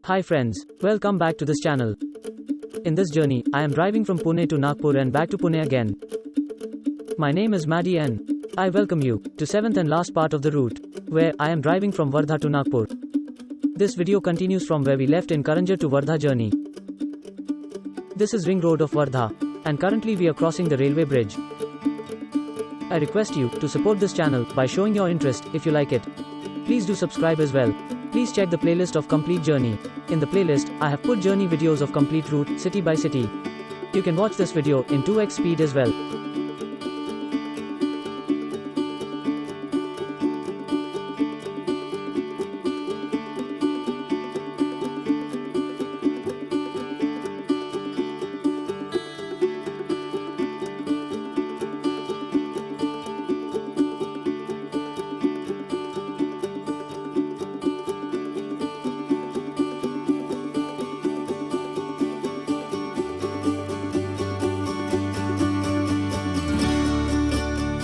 Hi friends, welcome back to this channel. In this journey, I am driving from Pune to Nagpur and back to Pune again. My name is Maddie N. I welcome you to 7th and last part of the route, where I am driving from Wardha to Nagpur. This video continues from where we left in Karanja to Wardha journey. This is Ring Road of Wardha, and currently we are crossing the railway bridge. I request you to support this channel by showing your interest if you like it. Please do subscribe as well. Please check the playlist of complete journey. In the playlist, I have put journey videos of complete route, city by city. You can watch this video in 2x speed as well.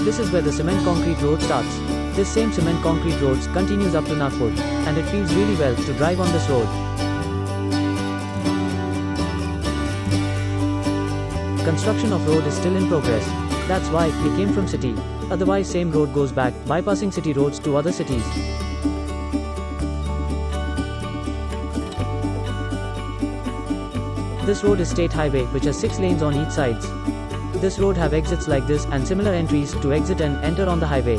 This is where the cement concrete road starts. This same cement concrete road continues up to Nagpur, and it feels really well to drive on this road. Construction of road is still in progress. That's why we came from city. Otherwise same road goes back, bypassing city roads to other cities. This road is state highway which has 6 lanes on each sides. This road have exits like this and similar entries to exit and enter on the highway.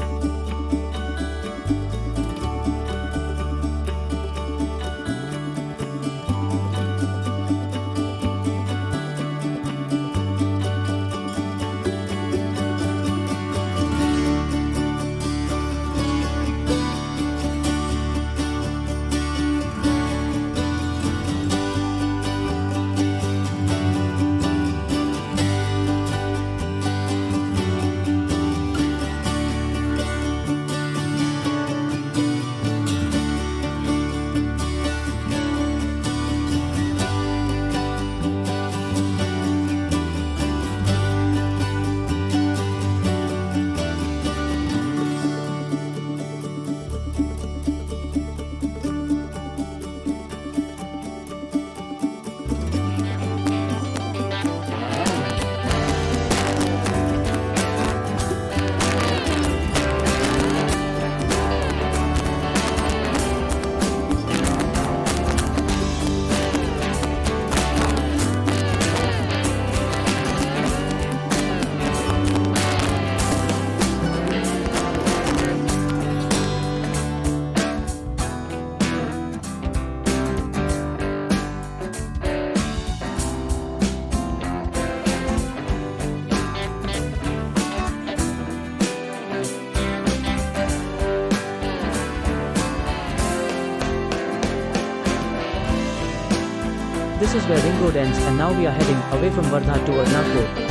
This is where Ring Road ends, and now we are heading away from Wardha toward Nagpur.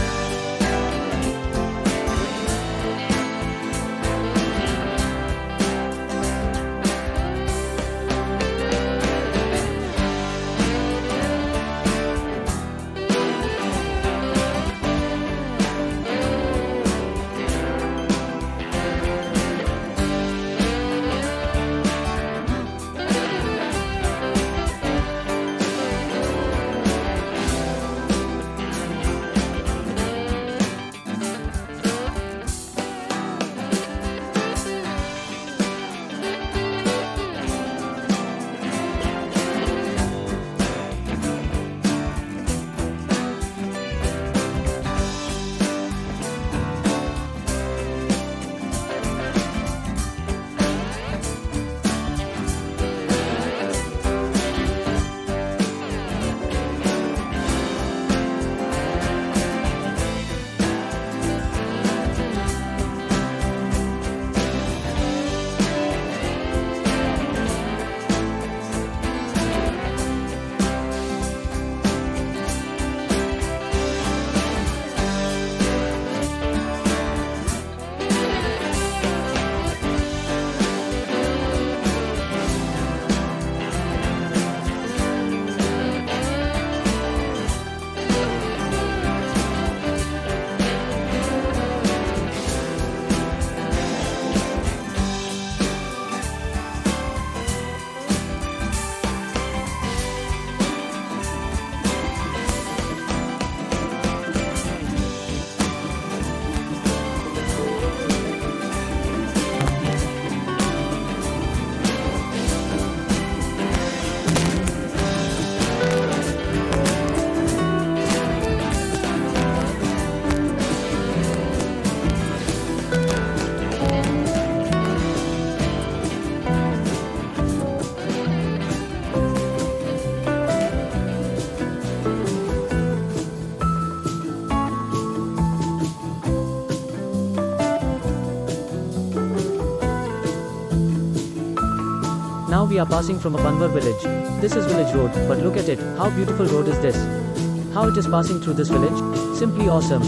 we are passing from a Panvar village. This is village road, but look at it, how beautiful road is this. How it is passing through this village? Simply awesome.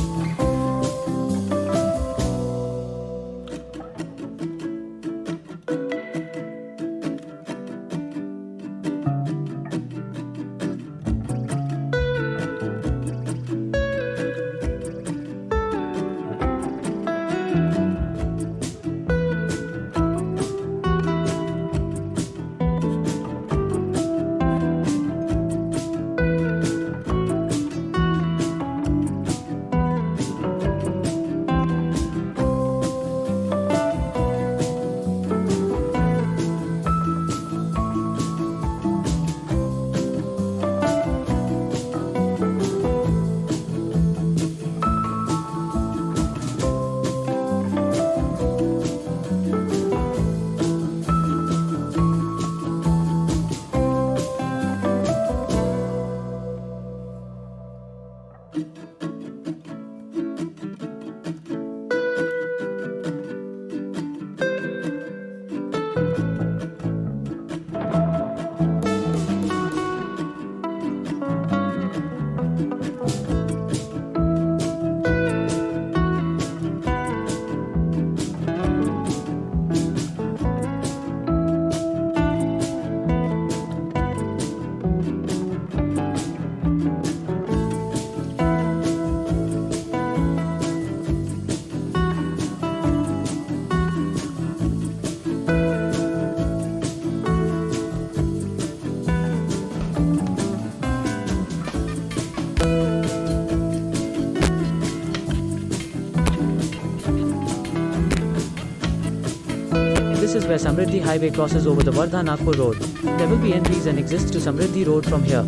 This is where Samriddhi Highway crosses over the Wardha-Nagpur road. There will be entries and exits to Samriddhi Road from here.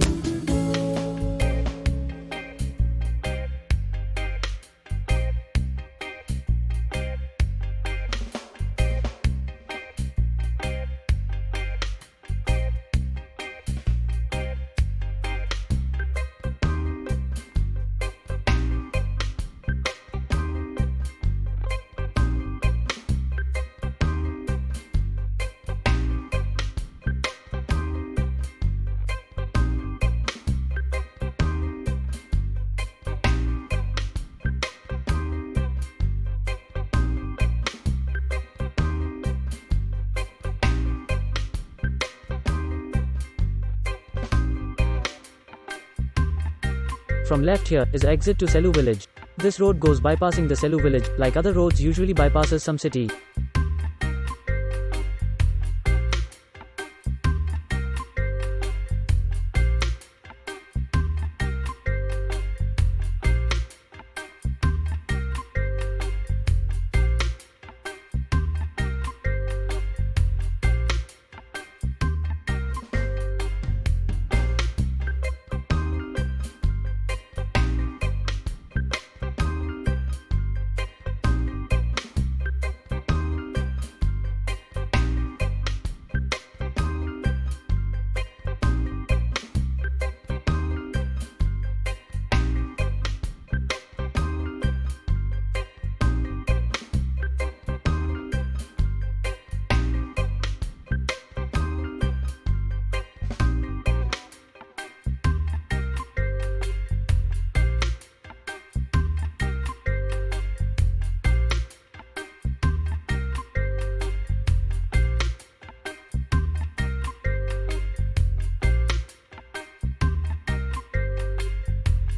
From left here is exit to Selu village. This road goes bypassing the Selu village, like other roads usually bypasses some city.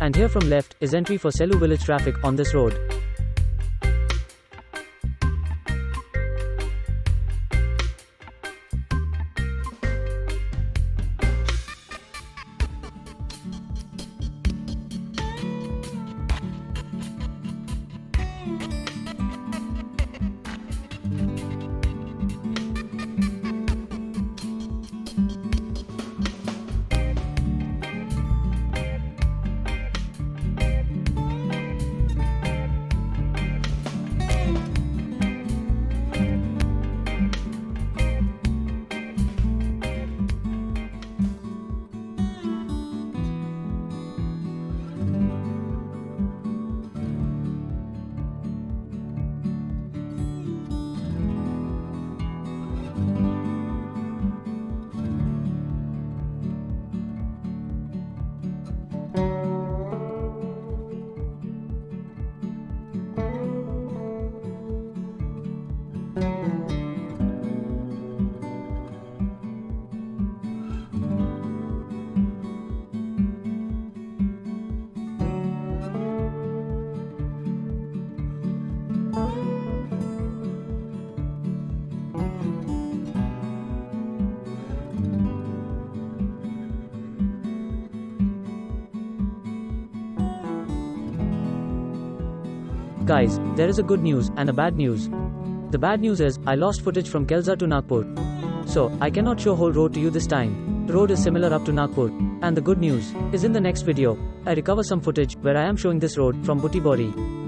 And here from left is entry for Selu village traffic on this road. Guys, there is a good news and a bad news. The bad news is, I lost footage from Kelza to Nagpur. So, I cannot show whole road to you this time. The road is similar up to Nagpur. And the good news is in the next video, I recover some footage where I am showing this road from Butibori.